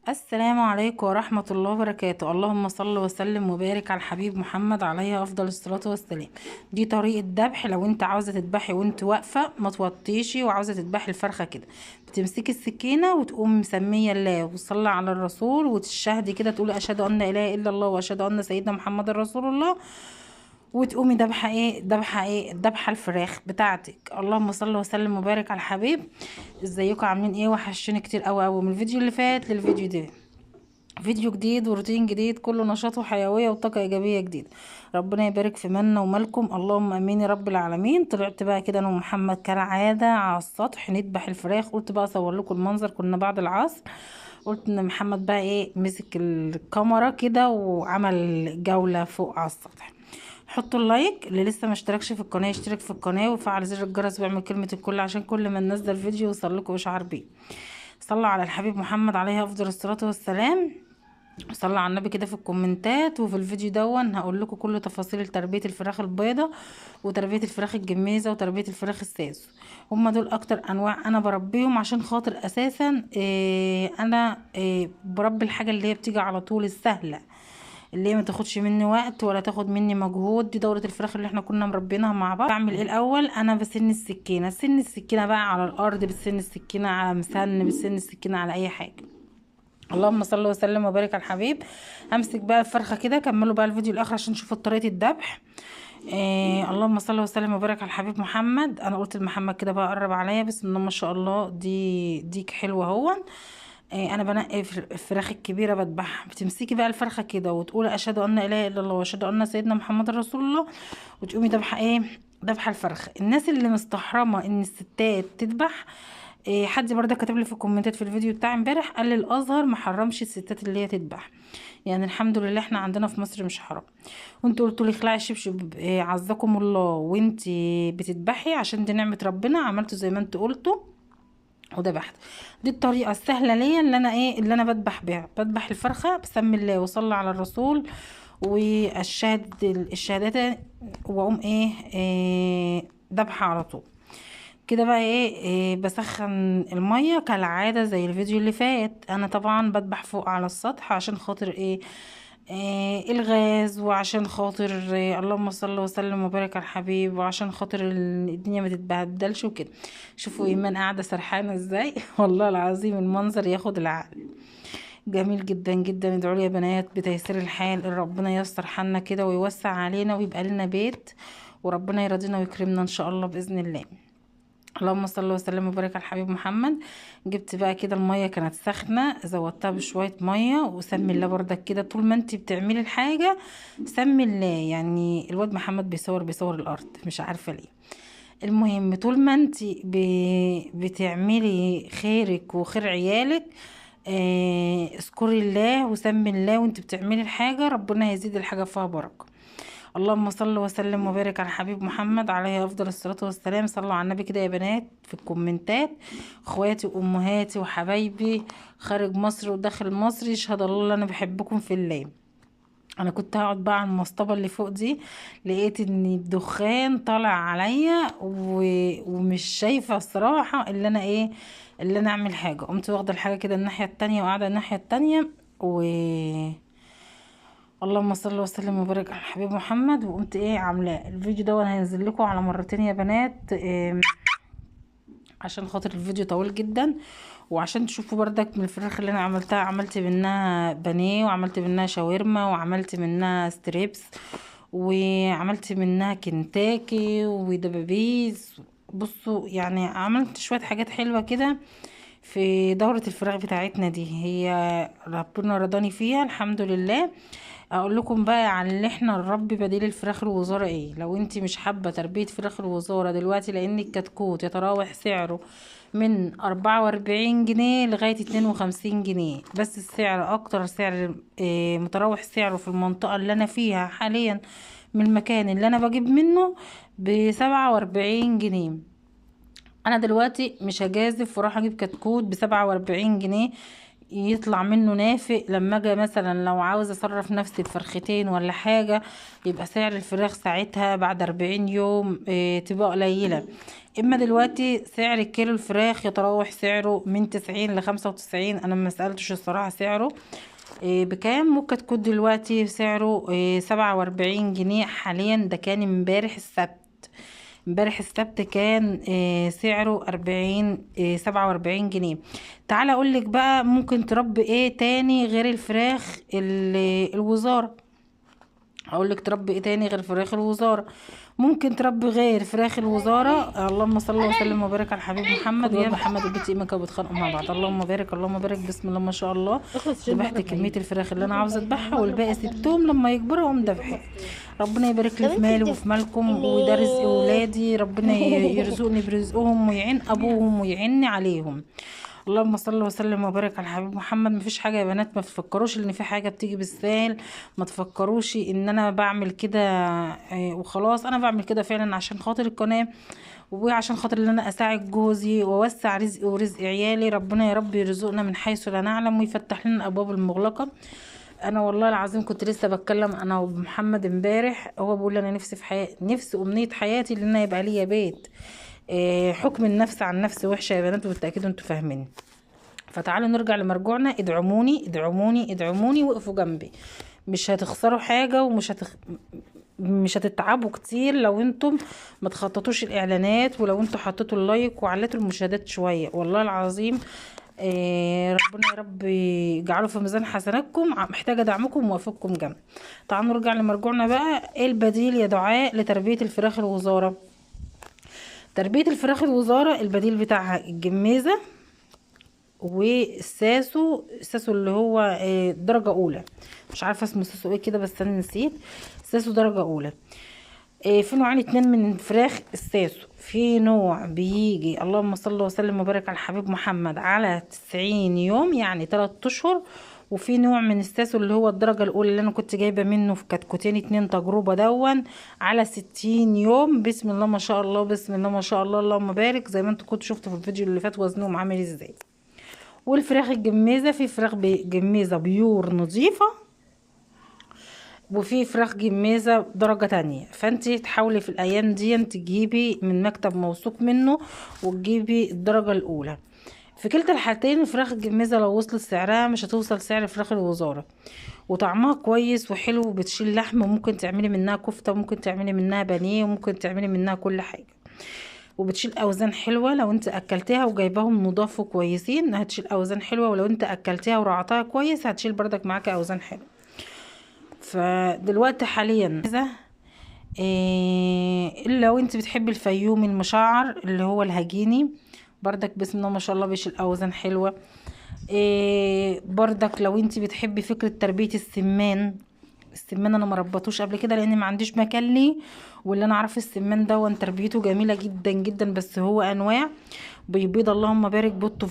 السلام عليكم ورحمة الله وبركاته. اللهم صل وسلم وبارك على الحبيب محمد عليه أفضل الصلاة والسلام. دي طريقة ذبح لو انت عاوزة تذبحي وانت واقفة ما توطيشي وعاوزة تذبحي الفرخة كده. بتمسكي السكينة وتقوم مسمية الله وتصلي على الرسول وتشهدي كده، تقولي أشهد أن لا إله إلا الله وأشهد أن سيدنا محمد رسول الله، وتقومي ذبحه الفراخ بتاعتك. اللهم صل وسلم وبارك على الحبيب. ازيكم عاملين ايه؟ وحشوني كتير قوي قوي من الفيديو اللي فات للفيديو ده. فيديو جديد وروتين جديد، كله نشاط وحيوية وطاقة إيجابية جديدة. ربنا يبارك في منا ومالكم، اللهم أمين يا رب العالمين. طلعت بقى كده أنا ومحمد كالعادة على السطح نذبح الفراخ. قلت بقى أصور لكم المنظر، كنا بعد العصر. قلت إن محمد بقى مسك الكاميرا كده وعمل جولة فوق على السطح. حطوا اللايك، اللي لسه ما اشتركش في القناه يشترك في القناه وفعل زر الجرس ويعمل كلمه الكل عشان كل ما ننزل فيديو يوصل لكم اشعار بيه. صلوا على الحبيب محمد عليه افضل الصلاه والسلام. صلوا على النبي كده في الكومنتات. وفي الفيديو دون هقول لكم كل تفاصيل تربيه الفراخ البيضه وتربيه الفراخ الجميزه وتربيه الفراخ الساسو. هما دول اكتر انواع انا بربيهم عشان خاطر اساسا انا بربي الحاجه اللي هي بتيجي على طول السهله، اللي هي ما تاخدش مني وقت ولا تاخد مني مجهود. دي دورة الفراخ اللي احنا كنا مربينها مع بعض. بعمل ايه الاول؟ انا بسن السكينة، سن السكينة بقى على الارض، بسن السكينة على مسن، بسن السكينة على اي حاجة. اللهم صل وسلم وبارك على الحبيب. همسك بقى الفرخة كده، كملوا بقى الفيديو الاخر عشان تشوفوا طريقة الذبح. اللهم صل وسلم وبارك على الحبيب محمد. انا قلت لمحمد كده بقى قرب عليا، بسم الله ما شاء الله، دي ديك حلوة هو. انا بنقي الفراخ الكبيره بذبحها. بتمسكي بقى الفرخه كده وتقولي اشهد ان لا اله الا الله واشهد ان سيدنا محمد رسول الله، وتقومي ذبحه ذبحه الفرخه. الناس اللي مستحرمه ان الستات تذبح، حد برضه كتب لي في الكومنتات في الفيديو بتاع امبارح قال لي الازهر ما حرمش الستات اللي هي تذبح. يعني الحمد لله احنا عندنا في مصر مش حرام. وانت قلتوا لي اخلعي الشبشب، عزكم الله، وانت بتذبحي عشان دي نعمه ربنا. عملتوا زي ما انتوا قلتوا وذبحت. دي الطريقه السهله ليا اللي انا اللي انا بذبح بيها. بذبح الفرخه بسم الله وصلي على الرسول والشهد الشهادات، واقوم ذبحه على طول كده بقى. بسخن الميه كالعاده زي الفيديو اللي فات. انا طبعا بذبح فوق على السطح عشان خاطر الغاز، وعشان خاطر اللهم صل وسلم وبارك على الحبيب، وعشان خاطر الدنيا ما تتبهدلش وكده. شوفوا ايمان قاعده سرحانه ازاي والله العظيم المنظر ياخد العقل. جميل جدا جدا. ادعوا لي يا بنات بتيسير الحال، ان ربنا ييسر حالنا كده ويوسع علينا ويبقى لنا بيت، وربنا يرضينا ويكرمنا ان شاء الله باذن الله. اللهم صل وسلم وبارك على الحبيب محمد. جبت بقى كده الميه كانت سخنه، زودتها بشويه ميه، وسمي الله بردك كده. طول ما انت بتعملي الحاجه سمي الله. يعني الواد محمد بيصور الارض مش عارفه ليه. المهم طول ما انت بتعملي خيرك وخير عيالك، اذكري الله وسمي الله وانت بتعملي الحاجه، ربنا هيزيد الحاجه فيها بركه. اللهم صل وسلم وبارك على الحبيب محمد عليه افضل الصلاه والسلام. صلوا على النبي كده يا بنات في الكومنتات. اخواتي وامهاتي وحبايبي خارج مصر وداخل مصر، يشهد الله ان انا بحبكم في الله. انا كنت هقعد بقى على المصطبه اللي فوق دي، لقيت ان الدخان طالع عليا ومش شايفه الصراحه اللي انا اللي انا اعمل حاجه. قمت واخده الحاجه كده الناحيه التانية وقاعده الناحيه التانية اللهم صل وسلم وبارك على الحبيب محمد. وقمت عاملاه. الفيديو ده هينزل لكم على مرتين يا بنات، عشان خاطر الفيديو طويل جدا، وعشان تشوفوا بردك من الفراخ اللي انا عملتها. عملت منها بانيه، وعملت منها شاورما، وعملت منها ستريبس، وعملت منها كنتاكي ودبابيس. بصوا يعني عملت شوية حاجات حلوة كده في دورة الفراخ بتاعتنا دي. هي ربنا رضاني فيها الحمد لله. اقول لكم بقى على اللي احنا نربي بديل الفراخ الوزارة لو انتي مش حابة تربية فراخ الوزارة دلوقتي، لان الكتكوت يتراوح سعره من 44 جنيه لغاية 52 جنيه. بس السعر اكتر سعر متراوح سعره في المنطقة اللي انا فيها حاليا، من المكان اللي انا بجيب منه، ب47 جنيه. انا دلوقتي مش هجازف وراح اجيب كتكوت ب47 جنيه. يطلع منه نافق. لما اجي مثلا لو عاوزه اصرف نفسي بفرختين ولا حاجه، يبقى سعر الفراخ ساعتها بعد 40 يوم تبقى قليله. اما دلوقتي سعر الكيلو الفراخ يتراوح سعره من 90 ل95. انا ما سالتش الصراحه سعره بكام. ممكن تكون دلوقتي سعره 47 جنيه حاليا. ده كان امبارح السبت. امبارح السبت كان سعره 47 جنيه. تعالى اقولك بقى ممكن تربي ايه تاني غير الفراخ الوزارة. اقولك تربي ايه تاني غير فراخ الوزارة. ممكن تربي غير فراخ الوزارة. اللهم صل وسلم وبارك على الحبيب محمد. ويا محمد وبيت ايمك وبتخانقوا مع بعض. اللهم بارك اللهم بارك. بسم الله ما شاء الله. ذبحت كمية الفراخ اللي انا عاوزة اذبحها، والباقي سبتهم لما يكبروا اقوم ذبحها. ربنا يبارك لي في مالي وفي مالكم، وده رزق ولادي. ربنا يرزقني برزقهم ويعين ابوهم ويعيني عليهم. اللهم صل وسلم وبارك على الحبيب محمد. مفيش حاجه يا بنات، ما تفكروش ان في حاجه بتيجي بالسهل. ما تفكروش ان انا بعمل كده وخلاص. انا بعمل كده فعلا عشان خاطر القناه، وعشان خاطر ان انا اساعد جوزي واوسع رزقي ورزق عيالي. ربنا يا رب يرزقنا من حيث لا نعلم ويفتح لنا الابواب المغلقه. انا والله العظيم كنت لسه بتكلم انا ومحمد امبارح، هو بيقول لي انا نفسي في حياتي، نفسي امنيه حياتي ان انا يبقى ليا بيت. حكم النفس عن نفس وحشه يا بنات، وبالتاكيد انتوا فاهمين. فتعالوا نرجع لمرجوعنا. ادعموني ادعموني ادعموني، وقفوا جنبي. مش هتخسروا حاجه مش هتتعبوا كتير لو انتم ما تخططوش الاعلانات، ولو انتم حطيتوا اللايك وعليتوا المشاهدات شويه. والله العظيم ربنا يا رب يجعله في ميزان حسناتكم. محتاجه دعمكم ووقفتكم جنبي. تعالوا نرجع لمرجوعنا بقى. ايه البديل يا دعاء لتربيه الفراخ الوزاره؟ تربيه الفراخ الوزاره البديل بتاعها الجميزه والساسو اللي هو درجة أولى. مش عارفة اسمه ساسو ايه كده، بس أنا نسيت. ساسو درجة أولى. في نوعين اتنين من فراخ الساسو. في نوع بيجي اللهم صل وسلم وبارك على الحبيب محمد على 90 يوم، يعني 3 أشهر. وفي نوع من الساسو اللي هو الدرجة الأولى اللي أنا كنت جايبة منه في كتكوتين 2 تجربة على 60 يوم. بسم الله ما شاء الله بسم الله ما شاء الله اللهم بارك. زي ما انتوا كنتوا شفتوا في الفيديو اللي فات وزنهم عامل ازاي. والفراخ الجميزة، في فراخ جميزة بيور نظيفة، وفي فراخ جميزة درجة تانية. فانتي تحاولي في الايام دي تجيبي من مكتب موثوق منه وتجيبي الدرجة الاولى. في كلتا الحالتين الفراخ الجميزة لو وصلت سعرها مش هتوصل سعر فراخ الوزارة، وطعمها كويس وحلو وبتشيل لحم، وممكن تعملي منها كفتة، وممكن تعملي منها بانيه، وممكن تعملي منها كل حاجة. وبتشيل اوزان حلوه لو انت اكلتها وجايباهم نضاف وكويسين، هتشيل اوزان حلوه. ولو انت اكلتها ورعتها كويس هتشيل بردك معاك اوزان حلوه. فدلوقتي حاليا لو انت بتحبي الفيومي المشعر اللي هو الهجيني، بردك بسم الله ما شاء الله بيشيل اوزان حلوه. بردك لو انت بتحبي فكره تربيه السمان انا ما ربطوش قبل كده لان ما عنديش مكان ليه. واللي انا عارفه السمان ده تربيته جميله جدا جدا، بس هو انواع بيبيض اللهم بارك بطه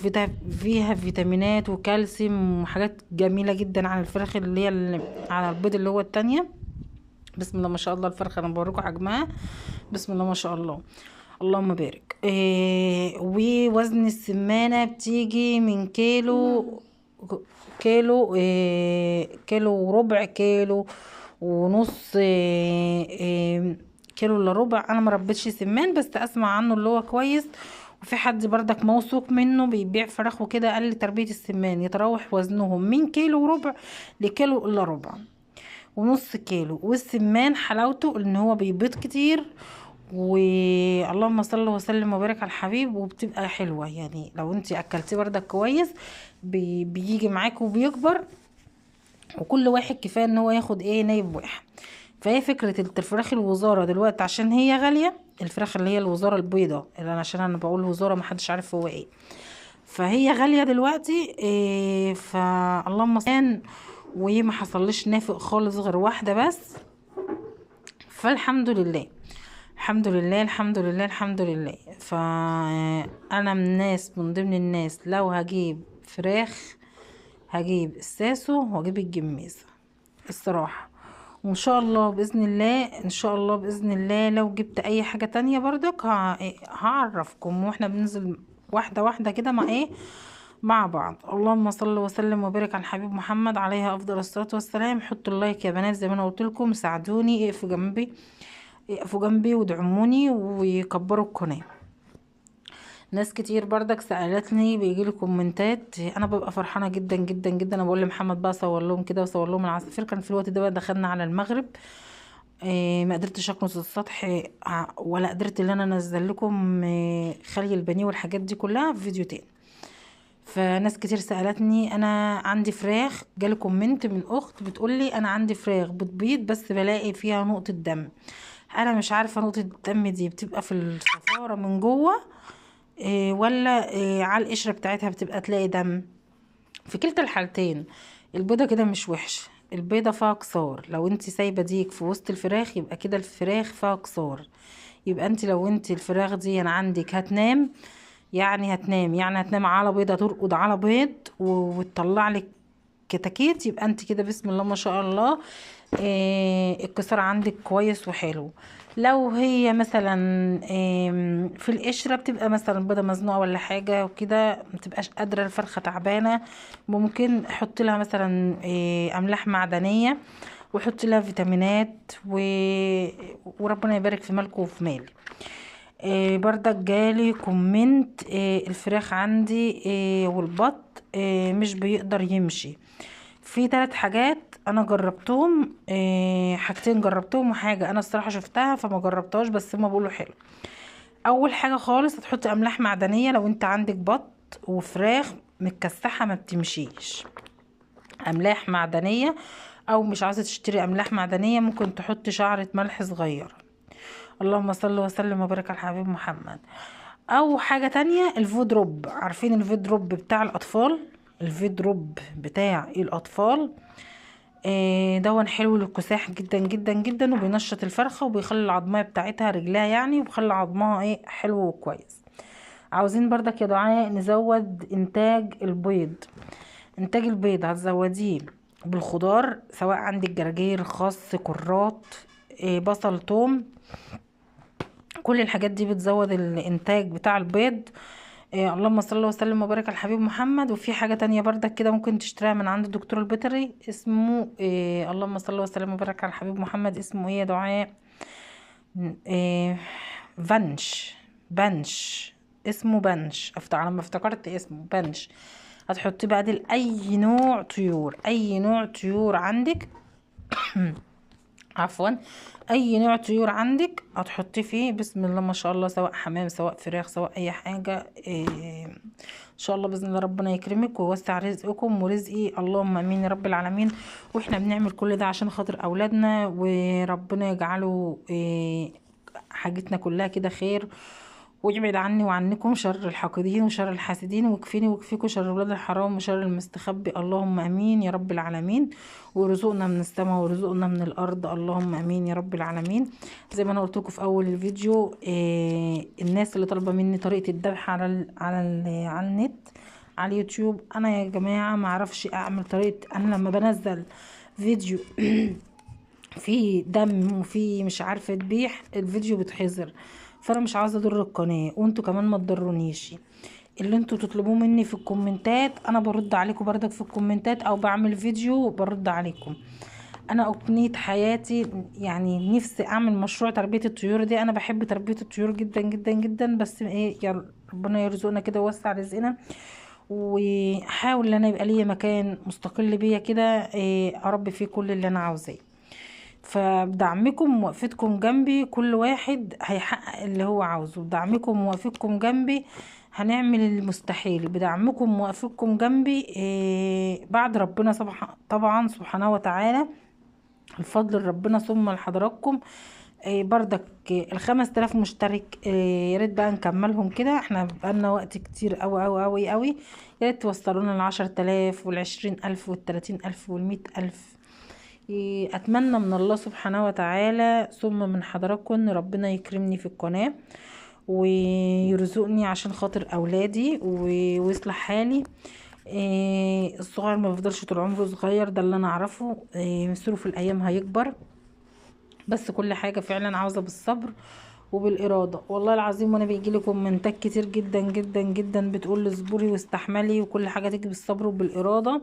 فيها فيتامينات وكالسيوم وحاجات جميله جدا عن الفراخ اللي هي على البيض اللي هو التانية. بسم الله ما شاء الله. الفرخه انا بوريكم حجمها. بسم الله ما شاء الله اللهم بارك. ووزن السمانه بتيجي من كيلو وربع، كيلو ونص، كيلو الا ربع. انا مربيتش سمان بس اسمع عنه اللي هو كويس. وفي حد بردك موثوق منه بيبيع فراخ وكده قال لي تربيه السمان يتراوح وزنهم من كيلو وربع لكيلو الا ربع ونص كيلو. والسمان حلاوته ان هو بيبيض كتير، واللهم صل وسلم وبارك على الحبيب، وبتبقى حلوه. يعني لو انت اكلتيه بردك كويس بيجي معاك وبيكبر. وكل واحد كفايه ان هو ياخد نايب واحد. فهي فكره الفراخ الوزاره دلوقتي عشان هي غاليه. الفراخ اللي هي الوزاره البيضه اللي عشان انا بقول وزاره محدش عارف هو ايه، فهي غاليه دلوقتي. فاللهم صل. وما حصلش نافق خالص غير واحده بس. فالحمد لله الحمد لله الحمد لله الحمد لله. فانا من ضمن الناس لو هجيب فراخ هجيب الساسو وهجيب الجميزة الصراحة. وان شاء الله باذن الله ان شاء الله باذن الله لو جبت اي حاجة تانية بردك هعرفكم. واحنا بننزل واحدة واحدة كده مع بعض. اللهم صل وسلم وبارك على الحبيب محمد عليه افضل الصلاة والسلام. حطوا اللايك يا بنات زي ما انا قلت لكم، ساعدوني، اقفوا جنبي، اقفوا جنبي وادعموني ويكبروا القناة. ناس كتير بردك سألتني، بيجيلي كومنتات، انا ببقى فرحانة جدا جدا جدا. انا بقول لمحمد بقى صور لهم كده وصور لهم العصافير. كان في الوقت ده بقى دخلنا على المغرب، ما قدرتش اكنس السطح، ولا قدرت ان انا انزل لكم خلي البانيه والحاجات دي كلها في فيديو تاني. فناس كتير سألتني، انا عندي فراخ، جالي كومنت من اخت بتقولي انا عندي فراخ بتبيض بس بلاقي فيها نقطة دم. انا مش عارفة نقطة الدم دي بتبقى في الصفارة من جوه ولا على القشرة بتاعتها بتبقى تلاقي دم. في كلتا الحالتين البيضة كده مش وحشة، البيضة فيها كسار. لو انت سايبة ديك في وسط الفراخ يبقى كده الفراخ فيها كسار. يبقى انت لو انت الفراخ دي عندك هتنام، هتنام على بيضة، ترقد على بيض وتطلع لك كتاكيت، يبقى انت كده بسم الله ما شاء الله الكسار عندك كويس وحلو. لو هي مثلا في القشرة بتبقى مثلا بيضة مزنوقة ولا حاجة وكده، متبقاش قادرة، الفرخة تعبانة، ممكن احط لها مثلا املاح معدنية واحط لها فيتامينات وربنا يبارك في مالكم وفي مالي. بردك جالي كومنت الفراخ عندي والبط مش بيقدر يمشي. في 3 حاجات انا جربتهم، حاجتين جربتهم وحاجة انا الصراحة شفتها فما جربتهاش بس هما بيقولوا حلو. اول حاجة خالص هتحطي املاح معدنية لو انت عندك بط وفراخ متكسحة ما بتمشيش، املاح معدنية. او مش عايزة تشتري املاح معدنية ممكن تحطي شعرة ملح صغيرة. اللهم صل وسلم وبارك على الحبيب محمد. او حاجة تانية الفودروب، عارفين الفودروب بتاع الاطفال؟ الفودروب بتاع الاطفال دون حلو للكساح جدا جدا جدا، وبينشط الفرخة وبيخلي العظمية بتاعتها رجلها وبيخلي عظمها حلو وكويس. عاوزين بردك يا دعاء نزود انتاج البيض. انتاج البيض هتزوديه بالخضار، سواء عندك جرجير، خس، كرات، بصل، توم، كل الحاجات دي بتزود الانتاج بتاع البيض. اللهم صل وسلم وبارك على الحبيب محمد. وفي حاجة تانية بردك كده ممكن تشتريها من عند الدكتور البيطري، اسمه اللهم صل وسلم وبارك على الحبيب محمد، اسمه ايه يا دعاء؟ آه فانش، بنش، اسمه بنش، على ما افتكرت اسمه بنش. هتحطيه بعدين اي نوع طيور، اي نوع طيور عندك عفوا، اي نوع طيور عندك هتحطيه فيه بسم الله ما شاء الله، سواء حمام سواء فراخ سواء اي حاجة ان شاء الله باذن الله ربنا يكرمك ويوسع رزقكم ورزقي، اللهم امين يا رب العالمين. واحنا بنعمل كل ده عشان خاطر اولادنا، وربنا يجعله حاجتنا كلها كده خير، ويبعد عني وعنكم شر الحاقدين وشر الحاسدين، ويكفيني ويكفيكم شر ولاد الحرام وشر المستخبي، اللهم امين يا رب العالمين. ورزقنا من السماء ورزقنا من الارض، اللهم امين يا رب العالمين. زي ما انا قلت لكم في اول الفيديو، الناس اللي طالبه مني طريقه الذبح على النت، على اليوتيوب، انا يا جماعه ما اعرفش اعمل طريقه. انا لما بنزل فيديو في دم وفي مش عارفه ذبيح، الفيديو بيتحظر، فانا مش عاوزه اضر القناه وانتوا كمان ما تضرونيش. اللي انتوا تطلبوه مني في الكومنتات انا برد عليكم بردك في الكومنتات، او بعمل فيديو برد عليكم. انا اقنية حياتي نفسي اعمل مشروع تربية الطيور دي، انا بحب تربية الطيور جدا جدا جدا، بس يا ربنا يرزقنا كده ويوسع رزقنا، وحاول ان انا يبقى ليا مكان مستقل بيا كده اربي فيه كل اللي انا عاوزاه. فبدعمكم ووقفتكم جنبي كل واحد هيحقق اللي هو عاوزه، بدعمكم ووقفتكم جنبي هنعمل المستحيل، بدعمكم ووقفتكم جنبي بعد ربنا طبعا سبحانه وتعالى، الفضل ربنا ثم لحضراتكم. بردك ال5000 مشترك يا ريت بقى نكملهم كده، احنا بقالنا وقت كتير قوي قوي قوي قوي، يا ريت توصلونا ل10,000 وال20,000 وال30,000 وال100,000. اتمنى من الله سبحانه وتعالى ثم من حضراتكم ان ربنا يكرمني في القناة ويرزقني عشان خاطر اولادي ويصلح حالي. الصغير ما بيفضلش طول عمره صغير، ده اللي انا اعرفه، مصروف الايام هيكبر، بس كل حاجة فعلا عاوزة بالصبر وبالاراده. والله العظيم وانا بيجيلي كومنتات كتير جدا جدا جدا بتقول لي اصبري واستحملي، وكل حاجه تيجي بالصبر وبالاراده.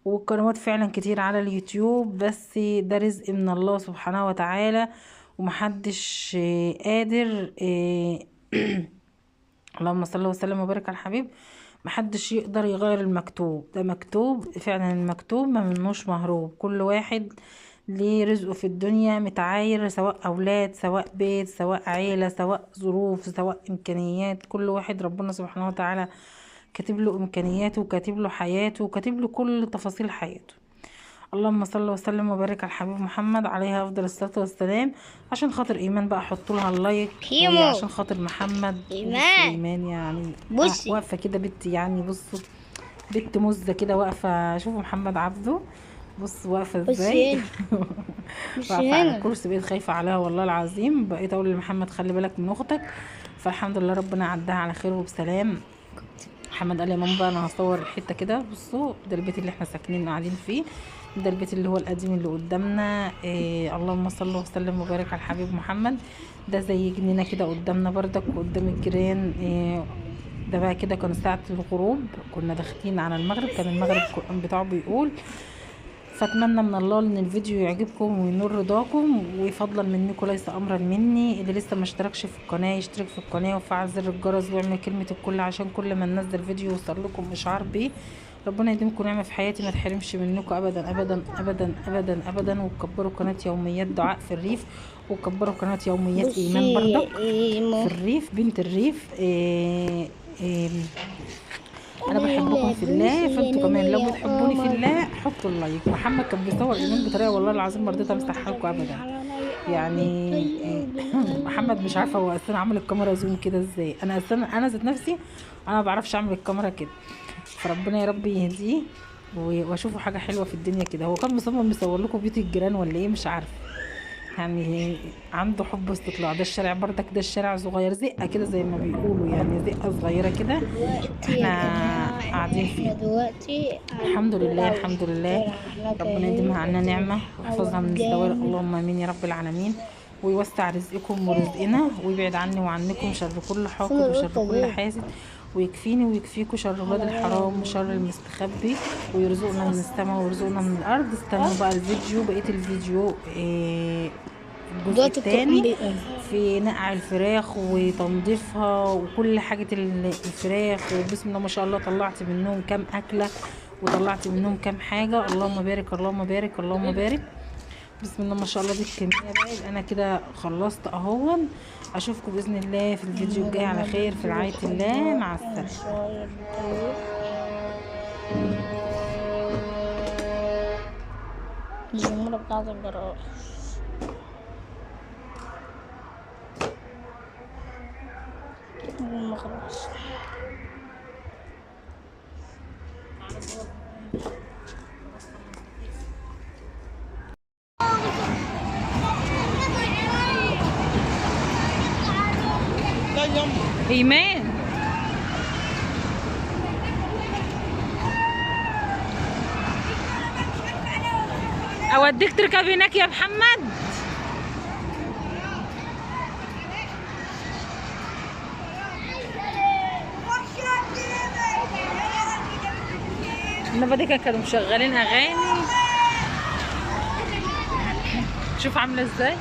والقنوات فعلا كتير على اليوتيوب، بس ده رزق من الله سبحانه وتعالى، ومحدش قادر اللهم صل وسلم وبارك على الحبيب. محدش يقدر يغير المكتوب، ده مكتوب فعلا، المكتوب ما منوش مهروب. كل واحد ليه رزقه في الدنيا متعاير، سواء اولاد سواء بيت سواء عيلة سواء ظروف سواء امكانيات. كل واحد ربنا سبحانه وتعالى كاتب له امكانياته وكاتب له حياته وكاتب له كل تفاصيل حياته. اللهم صل وسلم وبارك على الحبيب محمد عليها افضل الصلاه والسلام. عشان خاطر ايمان بقى حطوا لها اللايك، وعشان خاطر محمد ايمان يعني واقفه كده بنت، يعني بصوا بنت مزه كده واقفه. شوفوا محمد عبده بص واقفه ازاي واقفه على الكرسي، بقيت خايفه عليها والله العظيم. بقيت اقول لمحمد خلي بالك من اختك، فالحمد لله ربنا عداها على خير وبسلام. محمد قال يا ماما بقى انا هصور الحته كده. بصوا ده البيت اللي احنا ساكنين قاعدين فيه، ده البيت اللي هو القديم اللي قدامنا. اللهم صل وسلم وبارك على الحبيب محمد. ده زي جنينه كده قدامنا بردك وقدام الجيران. ده بقى كده كان ساعه الغروب، كنا داخلين على المغرب، كان المغرب القرآن بتاعه بيقول. فاتمنى من الله ان الفيديو يعجبكم وينور رضاكم، وفضلا منكم ليس امرا مني. اللي لسه ما اشتركش في القناه يشترك في القناه وفعل زر الجرس ويعمل كلمه الكل، عشان كل ما ننزل فيديو يوصل لكم اشعار بيه. ربنا يديمكم نعمه في حياتي، ما تحرمش منكم ابدا ابدا ابدا ابدا ابدا. وكبروا قناه يوميات دعاء في الريف، وكبروا قناه يوميات ايمان بردك في الريف بنت الريف. انا بحبكم في الله، فانتوا كمان لو بتحبوني في الله حطوا اللايك. محمد كان بيصور ايمان بطريقه والله العظيم ما رضيت امسحها لكم ابدا يعني. محمد مش عارفه هو اصلا عامل الكاميرا زوم كده ازاي. انا اصلا انا ذات نفسي انا ما بعرفش اعمل الكاميرا كده. فربنا يا رب يهديه واشوفه حاجه حلوه في الدنيا كده. هو كان مصمم يصور لكم بيوت الجيران ولا ايه مش عارفه، يعني عنده حب استطلاع. ده الشارع بردك، ده الشارع صغير زقه كده زي ما بيقولوا، يعني زقه صغيره كده احنا قاعدين فيها دلوقتي. الحمد لله الحمد لله، ربنا يديمها عنا نعمه ويحفظها من الزوال، اللهم امين يا رب العالمين. ويوسع رزقكم ورزقنا، ويبعد عني وعنكم شر كل حاقد وشر كل حاسد، ويكفيني ويكفيكوا شر ولاد الحرام وشر المستخبي، ويرزقنا من السماء ويرزقنا من الارض. استنوا بقى الفيديو، بقيه الفيديو الجزء الثاني في نقع الفراخ وتنظيفها وكل حاجه الفراخ. وبسم الله ما شاء الله طلعت منهم كام اكله وطلعت منهم كام حاجه. اللهم بارك اللهم بارك اللهم بارك. بسم الله ما شاء الله. دي الكميه بقى انا كده خلصت اهون. اشوفكم باذن الله في الفيديو الجاي على خير في رعايه الله. مع السلامه. الجمهور بتاعت الجراج ما خلص. ايمان اوديك تركب هناك يا محمد. النبضة كانوا مشغلين اغاني، شوف عامله ازاي.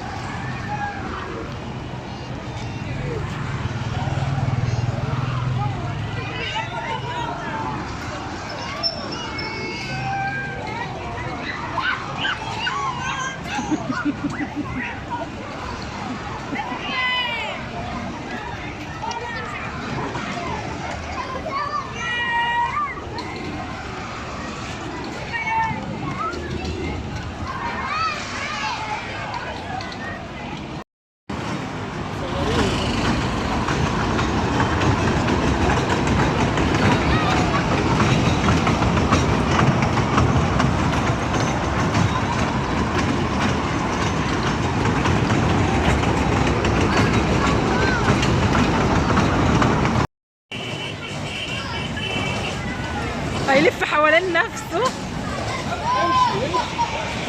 هيلف حوالين نفسه.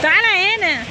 تعالى هنا.